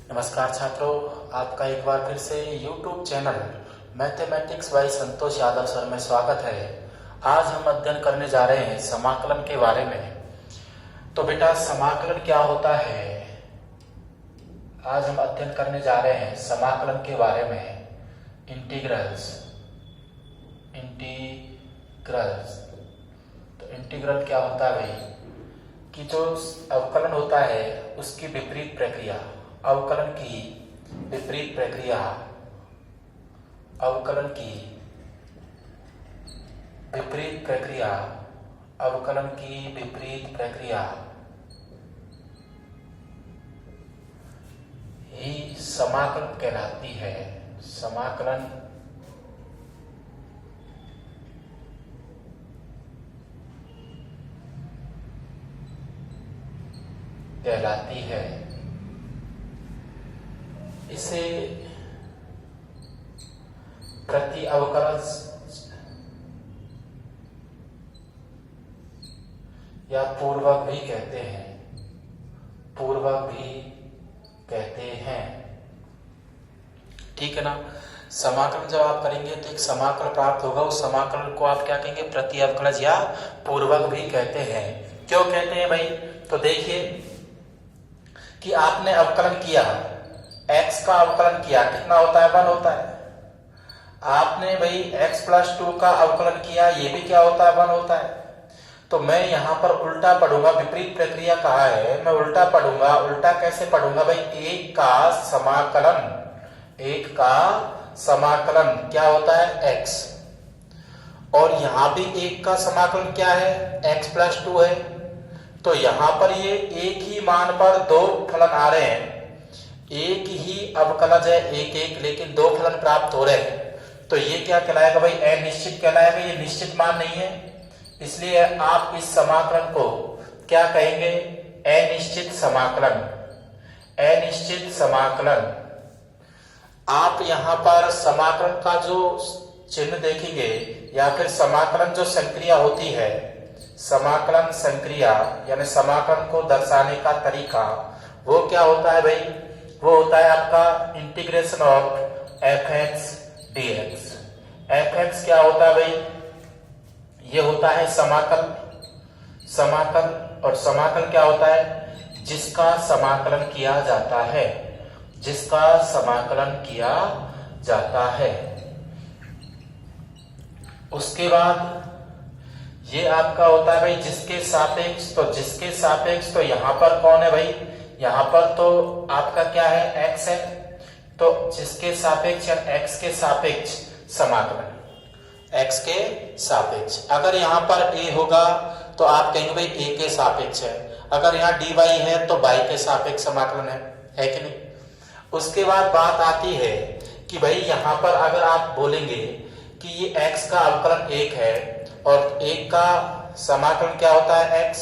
नमस्कार छात्रों, आपका एक बार फिर से YouTube channel mathematics bye Santosh Yadav sir में स्वागत है। आज हम अध्ययन करने जा रहे हैं समाकलन के बारे में। तो बेटा समाकलन क्या होता है, आज हम अध्ययन करने जा रहे हैं समाकलन के बारे में। इंटीग्रल्स तो इंटीग्रल क्या होता है भाई, कि जो अवकलन होता है उसकी विपरीत प्रक्रिया, अवकलन की विपरीत प्रक्रिया, अवकलन की विपरीत प्रक्रिया, अवकलन की विपरीत प्रक्रिया ही समाकलन कहलाती है। समाकलन कहलाती है। इसे प्रति अवकलन या पूर्वक भी कहते हैं, पूर्वक भी कहते हैं। ठीक है ना। समाकलन जब आप करेंगे तो एक समाकल प्राप्त होगा, उस समाकलन को आप क्या कहेंगे, प्रति अवकलज या पूर्वक भी कहते हैं। क्यों कहते हैं भाई, तो देखिए कि आपने अवकलन किया, x का अवकलन किया, कितना होता है, 1 होता है। आपने भाई x+2 का अवकलन किया, ये भी क्या होता है, 1 होता है। तो मैं यहां पर उल्टा पढ़ूंगा, विपरीत प्रक्रिया कहा है, मैं उल्टा पढ़ूंगा। उल्टा कैसे पढ़ूंगा भाई, एक का समाकलन क्या होता है, x, और यहां भी एक का समाकलन क्या है, x+2 है। तो यहां पर ये एक ही मान पर दो फलन आ रहे हैं, एक ही अवकलज है, एक लेकिन दो फलन प्राप्त हो रहे हैं। तो ये क्या कहलाएगा भाई, अनिश्चित कहलाएगा, ये निश्चित मान नहीं है। इसलिए आप इस समाकलन को क्या कहेंगे, अनिश्चित समाकलन। अनिश्चित समाकलन। आप यहां पर समाकलन का जो चिन्ह देखेंगे या फिर समाकलन जो संक्रिया होती है, समाकलन संक्रिया यानी समाकलन को दर्शाने का तरीका, वो क्या होता है भाई, वो होता है आपका integration of fx dx। fx क्या होता है भाई, ये होता है समाकल, और समाकल क्या होता है, जिसका समाकलन किया जाता है, जिसका समाकलन किया जाता है। उसके बाद ये आपका होता है भाई जिसके सापेक्ष, तो जिसके सापेक्ष, तो यहां पर कौन है भाई, यहां पर तो आपका क्या है, x है। तो जिसके सापेक्ष या x के सापेक्ष समाकलन, x के सापेक्ष। अगर यहां पर a होगा तो आप कहेंगे भाई a के सापेक्ष है, अगर यहाँ dy है तो y के सापेक्ष समाकलन है कि नहीं। उसके बाद बात आती है कि भाई यहां पर अगर आप बोलेंगे कि ये x का अवकलन 1 है और 1 का समाकलन क्या होता है, x,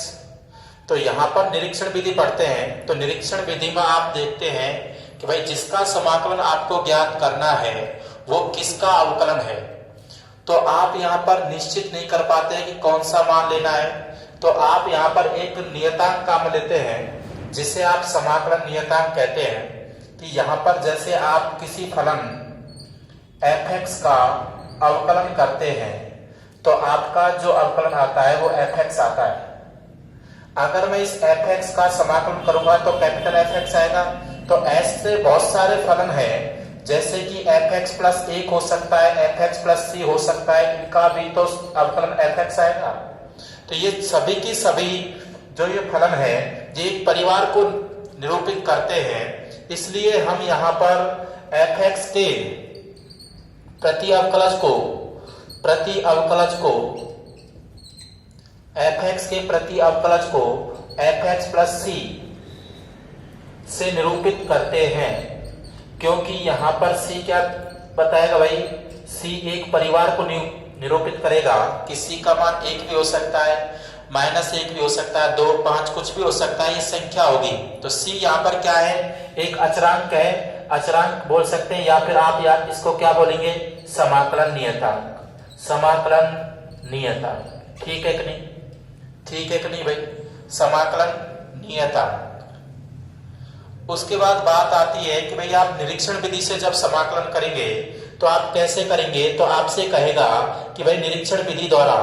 तो यहां पर निरीक्षण विधि पढ़ते हैं। तो निरीक्षण विधि में आप देखते हैं कि भाई जिसका समाकलन आपको ज्ञात करना है वो किसका अवकलन है। तो आप यहां पर निश्चित नहीं कर पाते हैं कि कौन सा मान लेना है। तो आप यहां पर एक नियतांक काम लेते हैं, जिसे आप समाकलन नियतांक कहते हैं। कि यहां पर जैसे आप किसी फलन fx का अवकलन करते हैं तो आपका जो अवकलन आता है वो fx आता है। अगर मैं इस fx का समाकलन करूंगा तो कैपिटल fx आएगा। तो s से बहुत सारे फलन हैं, जैसे कि fx+1 हो सकता है, fx+c हो सकता है, इनका भी तो अवकलन fx आएगा। तो ये सभी की सभी जो ये फलन है ये एक परिवार को निरूपित करते हैं। इसलिए हम यहाँ पर fx के प्रति अवकलज को fx+c से निरूपित करते हैं, क्योंकि यहाँ पर c क्या बताएगा भाई, c एक परिवार को निरूपित करेगा कि c का मान 1 भी हो सकता है, -1 भी हो सकता है, 2, 5 कुछ भी हो सकता है, ये संख्या होगी। तो c यहाँ पर क्या है, एक अचरांक है, अचरांक बोल सकते हैं, या फिर आप यार इसको क्या बोलेंगे, समाकलन नियतांक, समाकलन नियतांक। ठीक है कि नहीं, ठीक है कि नहीं भाई, समाकलन नियतांक। उसके बाद बात आती है कि भाई आप निरीक्षण विधि से जब समाकलन करेंगे तो आप कैसे करेंगे, तो आपसे कहेगा कि भाई निरीक्षण विधि द्वारा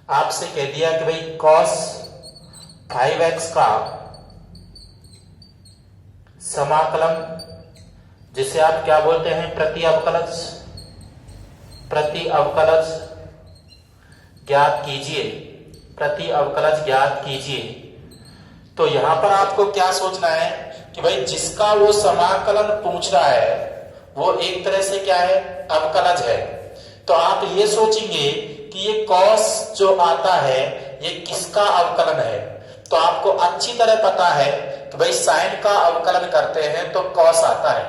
आपसे कह दिया कि भाई cos 5x का समाकलन, जिसे आप क्या बोलते हैं, प्रति अवकलज ज्ञात कीजिए। तो यहां पर आपको क्या सोचना है कि भाई जिसका वो समाकलन पूछ रहा है वो एक तरह से क्या है, अवकलज है। तो आप ये सोचेंगे कि ये cos जो आता है ये किसका अवकलन है। तो आपको अच्छी तरह पता है कि भाई साइन का अवकलन करते हैं तो cos आता है।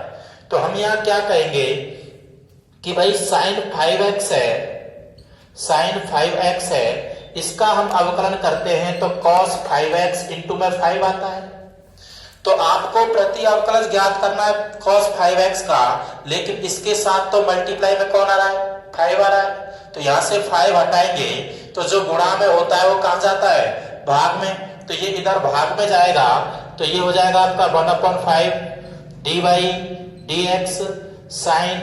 तो हम यहां क्या कहेंगे कि भाई sin 5x है, इसका हम अवकलन करते हैं तो cos 5x इंटू में 5 आता है। तो आपको प्रति अवकलज ज्ञात करना है cos 5x का, लेकिन इसके साथ तो मल्टीप्लाई में कौन आ रहा है, 5 आ रहा है। तो यहां से 5 हटाएंगे तो जो गुणा में होता है वो कहां जाता है, भाग में। तो ये इधर भाग में जाएगा तो ये हो जाएगा आपका 1/5 dy dx sin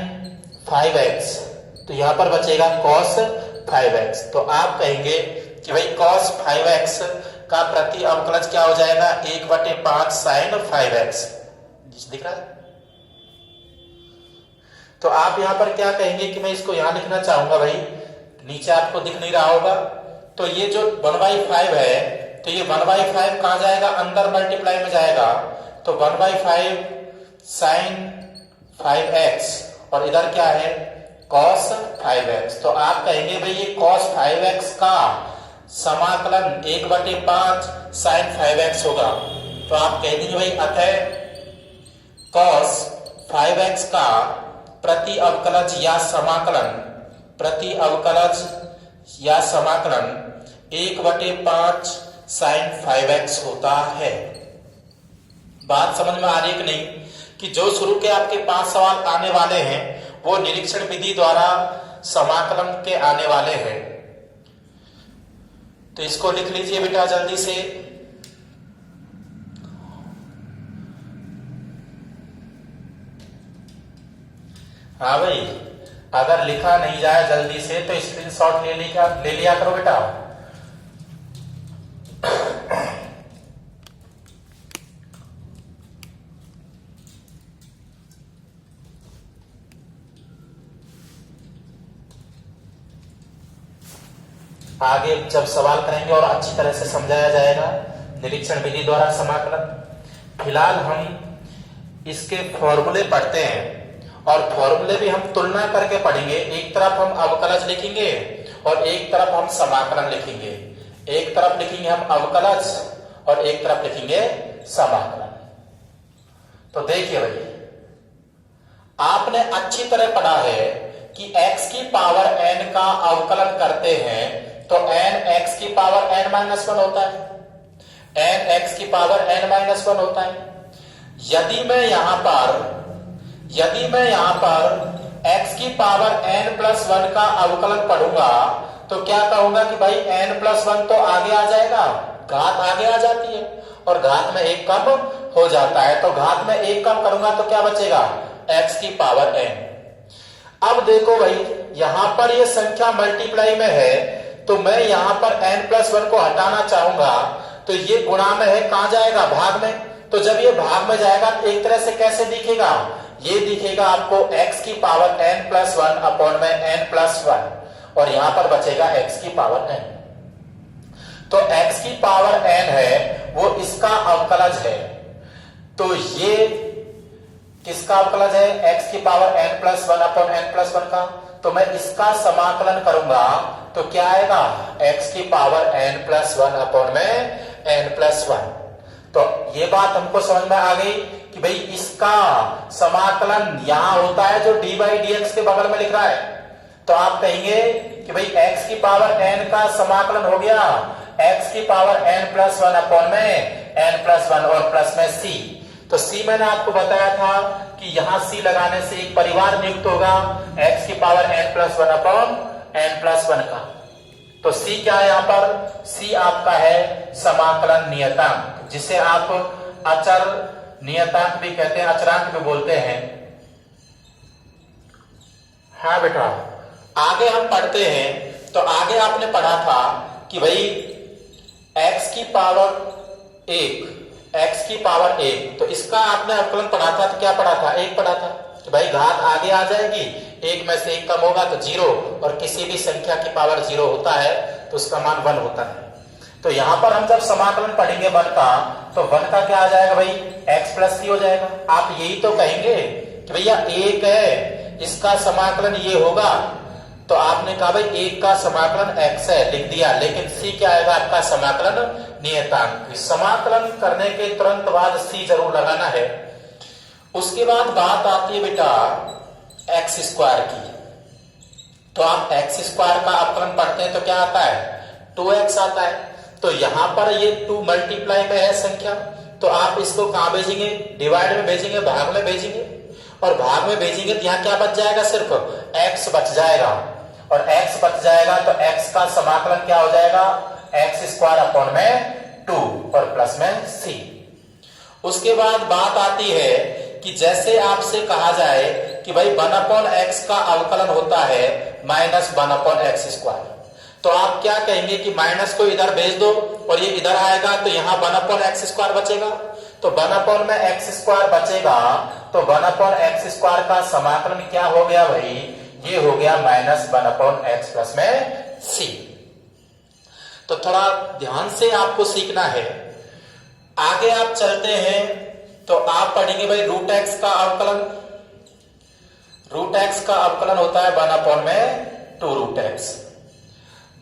5x। तो यहां पर बचेगा cos 5x। तो आप कहेंगे कि भाई cos 5x का प्रति अवकलज क्या हो जाएगा, 1/5 sin 5x। दिख रहा है। तो आप यहां पर क्या कहेंगे कि मैं इसको यहां लिखना चाहूंगा, भाई नीचे आपको दिख नहीं रहा होगा। तो ये जो 1/5 है तो ये 1/5 कहां जाएगा, अंदर मल्टीप्लाई में जाएगा। तो 1/5 sin 5x और इधर क्या है, cos 5x। तो आप कहेंगे भाई ये cos 5x का समाकलन 1/5 sin 5x होगा। तो आप कह देंगे भाई अतः cos 5x का प्रति अवकलज या समाकलन 1/5 sin 5x होता है। बात समझ में आ रही है कि नहीं, कि जो शुरू के आपके 5 सवाल आने वाले हैं वो निरीक्षण विधि द्वारा समाकलन के आने वाले हैं। तो इसको लिख लीजिए बेटा जल्दी से। हाँ भाई, अगर लिखा नहीं जाए जल्दी से तो स्क्रीनशॉट ले लिया करो बेटा। आगे जब सवाल करेंगे और अच्छी तरह से समझाया जाएगा निरीक्षण विधि द्वारा समाकलन। फिलहाल हम इसके फॉर्मूले पढ़ते हैं और फॉर्मूले भी हम तुलना करके पढ़ेंगे। एक तरफ हम अवकलज लिखेंगे और एक तरफ हम समाकलन लिखेंगे। एक तरफ लिखेंगे हम अवकलज और एक तरफ लिखेंगे समाकलन। तो देखिए भाई, आपने अच्छी तरह पढ़ा है कि x की पावर n का अवकलन करते हैं तो n x की पावर n-1 होता है, n x की पावर n-1 होता है। यदि मैं यहां पर x की पावर n+1 का अवकलन पढ़ूंगा तो क्या कहूंगा कि भाई n+1 तो आगे आ जाएगा, घात आगे आ जाती है और घात में 1 कम हो जाता है। तो घात में 1 कम करूंगा तो क्या बचेगा, x की पावर n। अब देखो भाई, यहां पर ये संख्या मल्टीप्लाई में है तो मैं यहां पर n+1 को हटाना चाहूंगा तो ये गुणा में है, कहां जाएगा, भाग में। तो जब ये भाग में जाएगा तो एक तरह से कैसे दिखेगा, ये दिखेगा आपको x की पावर n+1 अपॉन में n+1 और यहां पर बचेगा x की पावर n। तो x की पावर n है वो इसका अवकलज है। तो ये किसका अवकलज है, x की पावर n+1 अपॉन n+1 का। तो मैं इसका समाकलन करूंगा तो क्या आएगा, x की पावर n+1 अपॉन में n+1। तो ये बात हमको समझ में आ गई कि भाई इसका समाकलन यहां होता है जो dy dx के बगल में लिख रहा है। तो आप कहेंगे कि भाई x की पावर n का समाकलन हो गया x की पावर n+1 अपॉन में n+1 और प्लस में c। तो c मैंने आपको बताया था कि यहां c लगाने से एक परिवार नियुक्त होगा x की पावर n+1 अपॉन n+1 का। तो सी क्या है यहाँ पर, सी आपका है समाकलन नियतांक, जिसे आप अचर नियतांक भी कहते हैं, अचरांक भी बोलते हैं। हाँ बेटा, आगे हम पढ़ते हैं। तो आगे आपने पढ़ा था कि भाई x की पावर 1, तो इसका आपने अवकलन पढ़ा था। तो क्या पढ़ा था, 1 पढ़ा था कि भाई घात आगे आ जाएगी, 1 में से 1 कम होगा तो 0, और किसी भी संख्या की पावर 0 होता है तो उसका मान 1 होता है। तो यहां पर हम जब समाकलन पढ़ेंगे 1 का, तो 1 का क्या आ जाएगा भाई, x प्लस c हो जाएगा। आप यही तो कहेंगे कि भैया 1 है, इसका समाकलन ये होगा, तो आपने कहा भाई 1 का समाकलन x है, लिख दिया, लेकिन c क्या आएगा आपका समाकलन नियतांक। समाकलन करने के तुरंत बाद c जरूर लगाना है। उसके बाद बात आती है बेटा एक्स स्क्वायर की। तो आप एक्स स्क्वायर का अवकलन पढ़ते हैं तो क्या आता है, 2x आता है। तो यहां पर ये 2 मल्टीप्लाई में है संख्या, तो आप इसको कहां भेजेंगे, डिवाइड में भेजेंगे, भाग में भेजेंगे। और भाग में भेजेंगे तो यहां क्या बच जाएगा, सिर्फ x बच जाएगा। और x बच जाएगा तो x का समाकलन क्या हो जाएगा, एक्स स्क्वायर अपॉन में 2 और प्लस में c। उसके बाद बात आती है कि जैसे आपसे कहा जाए कि भाई 1 अपॉन एक्स का अवकलन होता है माइनस 1 अपॉन एक्स स्क्वायर, तो आप क्या कहेंगे कि माइनस को इधर भेज दो और ये इधर आएगा, तो यहां 1 अपॉन एक्स स्क्वायर बचेगा। तो 1 अपॉन में एक्स स्क्वायर बचेगा, तो 1 अपॉन एक्स स्क्वायर का समाकलन क्या हो गया भाई, ये हो गया माइनस 1 अपॉन एक्स प्लस में सी। तो थोड़ा ध्यान से आपको सीखना है। आगे आप चलते हैं तो आप पढ़ेंगे भाई रूट एक्स का अवकलन। रूट एक्स का अवकलन होता है 1 अपॉन में 2 root x.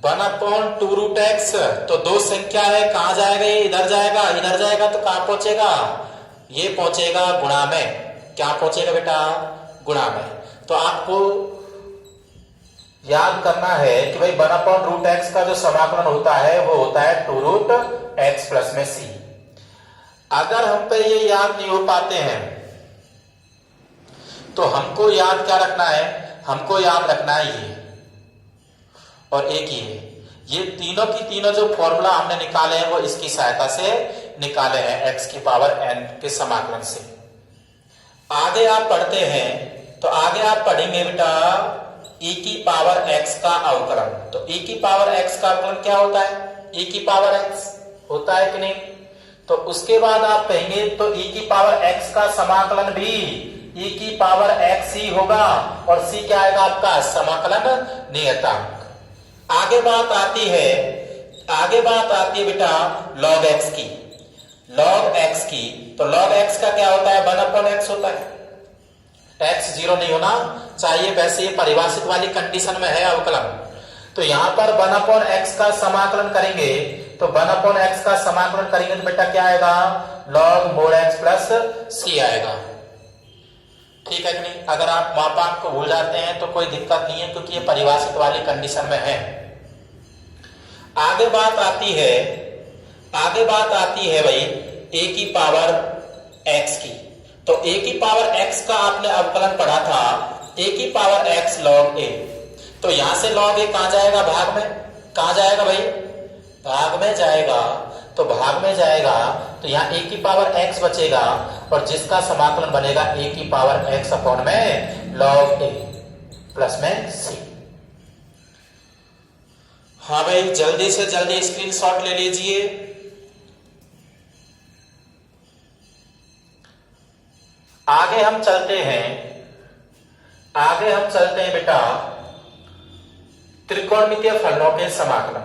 1 upon 2 root x, तो 2 संख्या है, कहां जाएगा, ये इधर जाएगा, इधर जाएगा तो कहां पहुंचेगा, ये पहुंचेगा गुणा में। क्या पहुंचेगा बेटा, गुणा में। तो आपको याद करना है कि भाई 1 अपॉन रूट एक्स का जो समाकलन होता है वो होता है 2 रूट एक्स प्लस में सी। अगर हम पे ये याद नहीं हो पाते हैं तो हमको याद क्या रखना है, हमको याद रखना है ये और एक ये तीनों की तीनों जो फॉर्मूला हमने निकाले हैं वो इसकी सहायता से निकाले हैं, x की पावर n के समाकलन से। आगे आप पढ़ते हैं तो आगे आप पढ़ेंगे बेटा e की पावर x का अवकलन। तो e की पावर x का अवकलन क्या होता है, e की पावर x होता है कि नहीं। तो उसके बाद आप कहेंगे तो e की पावर x का समाकलन भी e की पावर x ही होगा, और c क्या आएगा आपका समाकलन नियतांक। आगे बात आती है बेटा log x की। log x की, तो log x का क्या होता है, 1 अपॉन x होता है। x 0 नहीं होना चाहिए, वैसे ये परिभाषित वाली कंडीशन में है अवकलन। तो यहां पर 1 अपॉन x का समाकलन करेंगे, तो 1 अपॉन x का समाकलन करेंगे तो बेटा क्या आएगा, log mode x plus c आएगा। ठीक है कि नहीं। अगर आप मापांक को भूल जाते हैं तो कोई दिक्कत नहीं है, क्योंकि ये परिभाषित वाली कंडीशन में है। आगे बात आती है भाई a की पावर x की। तो a की पावर x का आपने अवकलन पढ़ा था, a की पावर x log a। तो यहां से log a कहां जाएगा, भाग में। कहां जाएगा भाई, भाग में जाएगा। तो भाग में जाएगा तो यहाँ a की पावर x बचेगा, और जिसका समाकलन बनेगा a की पावर x अपॉन में log a प्लस में c। हाँ भाई, जल्दी से जल्दी स्क्रीनशॉट ले लीजिए। आगे हम चलते हैं बेटा त्रिकोणमितीय फलनों के समाकलन।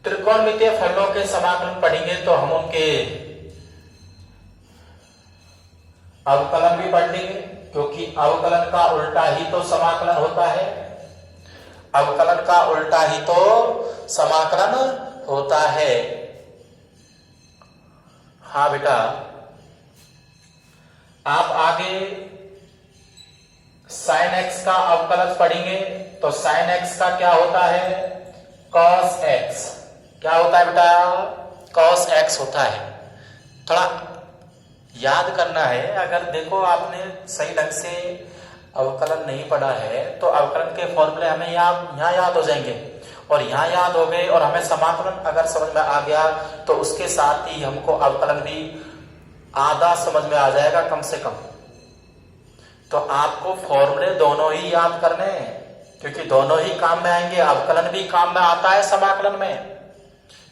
त्रिकोणमितीय फलनों के समाकलन पढ़ेंगे तो हम उनके अवकलन भी पढ़ लेंगे, क्योंकि अवकलन का उल्टा ही तो समाकलन होता है। अवकलन का उल्टा ही तो समाकलन होता है। हाँ बेटा, आप आगे sin x का अवकलन पढ़ेंगे तो sin x का क्या होता है, cos x। क्या होता है बेटा, cos x होता है। थोड़ा याद करना है। अगर देखो आपने सही ढंग से अवकलन नहीं पढ़ा है तो अवकलन के फॉर्मूले हमें यहाँ याद हो जाएंगे। और यहाँ याद हो गए, और हमें समाकलन अगर समझ में आ गया तो उसके साथ ही हमको अवकलन भी आधा समझ में आ जाएगा कम से कम। तो आपको फॉर्मूले दोनों ही याद करने हैं, क्योंकि दोनों ही काम में आएंगे। अवकलन भी काम में आता है समाकलन में,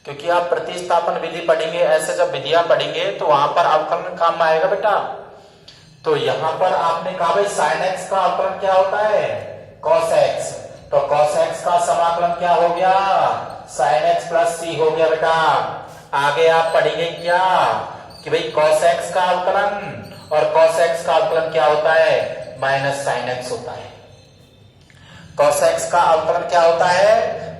क्योंकि आप प्रतिस्थापन विधि पढ़ेंगे, ऐसे जब विधियां पढ़ेंगे तो वहां पर अवकलन काम में आएगा बेटा। तो यहां पर आपने कहा भाई sin x का अवकलन क्या होता है, cos x, तो cos x का समाकलन क्या हो गया, sin x प्लस c हो गया बेटा। आगे आप पढ़ेंगे क्या कि भाई cos x का अवकलन और cos x का अवकलन क्या होता है, माइनस sin x होता है। cos x का अवकलन क्या होता है,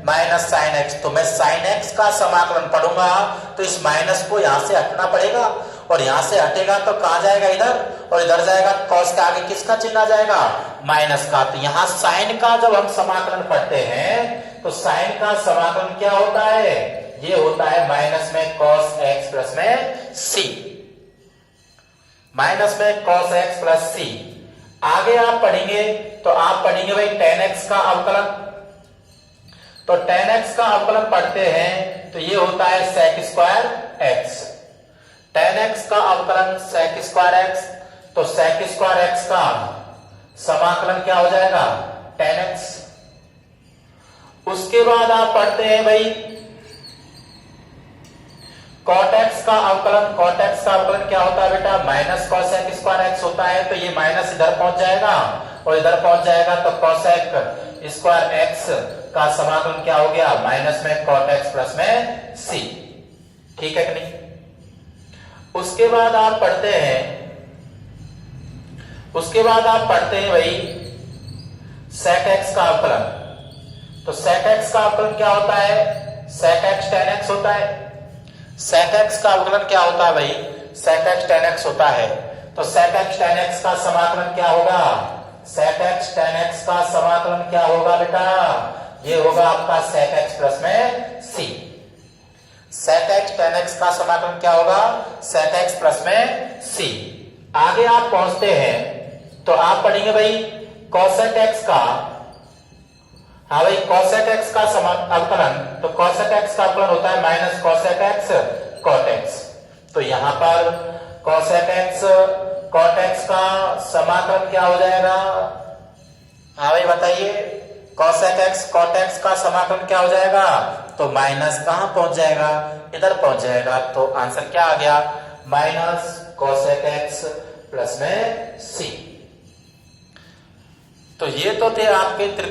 माइनस sin x। तो मैं sin x का समाकलन पढ़ूंगा तो इस माइनस को यहां से हटना पड़ेगा, और यहां से हटेगा तो कहां जाएगा, इधर, और इधर जाएगा cos के आगे किसका चिन्ह आ जाएगा, माइनस का। तो यहां sin का जब हम समाकलन पढ़ते हैं तो sin का समाकलन क्या होता है, ये होता है माइनस में cos x प्लस में c, माइनस में cos x प्लस c। आगे आप पढ़ेंगे तो आप पढ़ेंगे भाई tan x का अवकलन। तो tan x का अवकलन पढ़ते हैं तो ये होता है sec square x। tan x का अवकलन sec स्क्वायर x, तो sec स्क्वायर x का समाकलन क्या हो जाएगा, tan x। उसके बाद आप पढ़ते हैं भाई cot x का अवकलन। cot x का अवकलन क्या होता है बेटा, माइनस cosec स्क्वायर x होता है। तो ये माइनस इधर पहुंच जाएगा और इधर पहुंच जाएगा, तो cosec स्क्वायर x का समाकलन क्या हो गया, माइनस में cot x प्लस में c। ठीक है कि नहीं। उसके बाद आप पढ़ते हैं भाई sec x का अवकलन। तो sec x का अवकलन क्या होता है, sec x tan x होता है। sec x का अवकलन क्या होता है भाई, sec x tan x होता है। तो sec x tan x का समाकलन क्या होगा, sec x tan x का समाकलन क्या होगा बेटा, ये होगा आपका sec x प्लस में c। sec x tan x का समाकलन क्या होगा, sec x प्लस में c। आगे आप पहुंचते हैं तो आप पढ़ेंगे भाई cosec x का, हाँ भाई cosec x का अवकलन। तो cosec x का अवकलन होता है minus cosec x cot x। तो यहां पर cosec x cot x का समाकलन क्या हो जाएगा, हाँ भाई बताइए, cosec x cot x का समाकलन क्या हो जाएगा, तो माइनस कहां पहुंच जाएगा, इधर पहुंच जाएगा। तो आंसर क्या आ गया, माइनस cosec x प्लस में c। तो ये तो थे आपके त्रिकोण